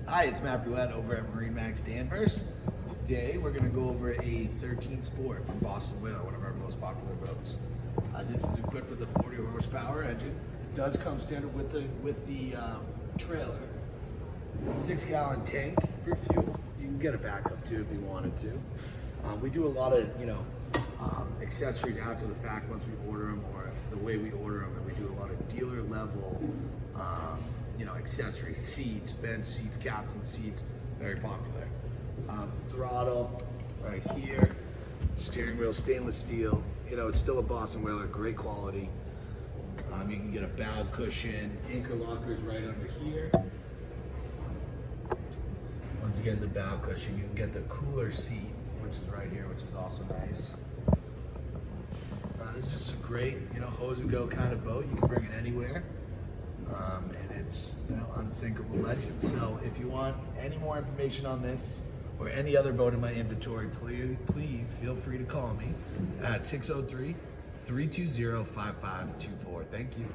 Hi, it's Matt Brulette over at MarineMax Danvers. Today we're going to go over a 13 Sport from Boston Whaler, one of our most popular boats. This is equipped with a 40 horsepower engine. It does come standard with the trailer. 6-gallon tank for fuel. You can get a backup too if you wanted to. We do a lot of accessories after the fact once we order them, or the way we order them, and we do a lot of dealer level accessories, seats, bench seats, captain seats, very popular. Throttle right here, steering wheel stainless steel. It's still a Boston Whaler, great quality. You can get a bow cushion, anchor lockers right under here. Once again, the bow cushion, you can get the cooler seat, which is right here, which is also nice. This is just a great, hose and go kind of boat. You can bring it anywhere, and it's, unsinkable legend. So if you want any more information on this or any other boat in my inventory, please feel free to call me at 603-320-5524. Thank you.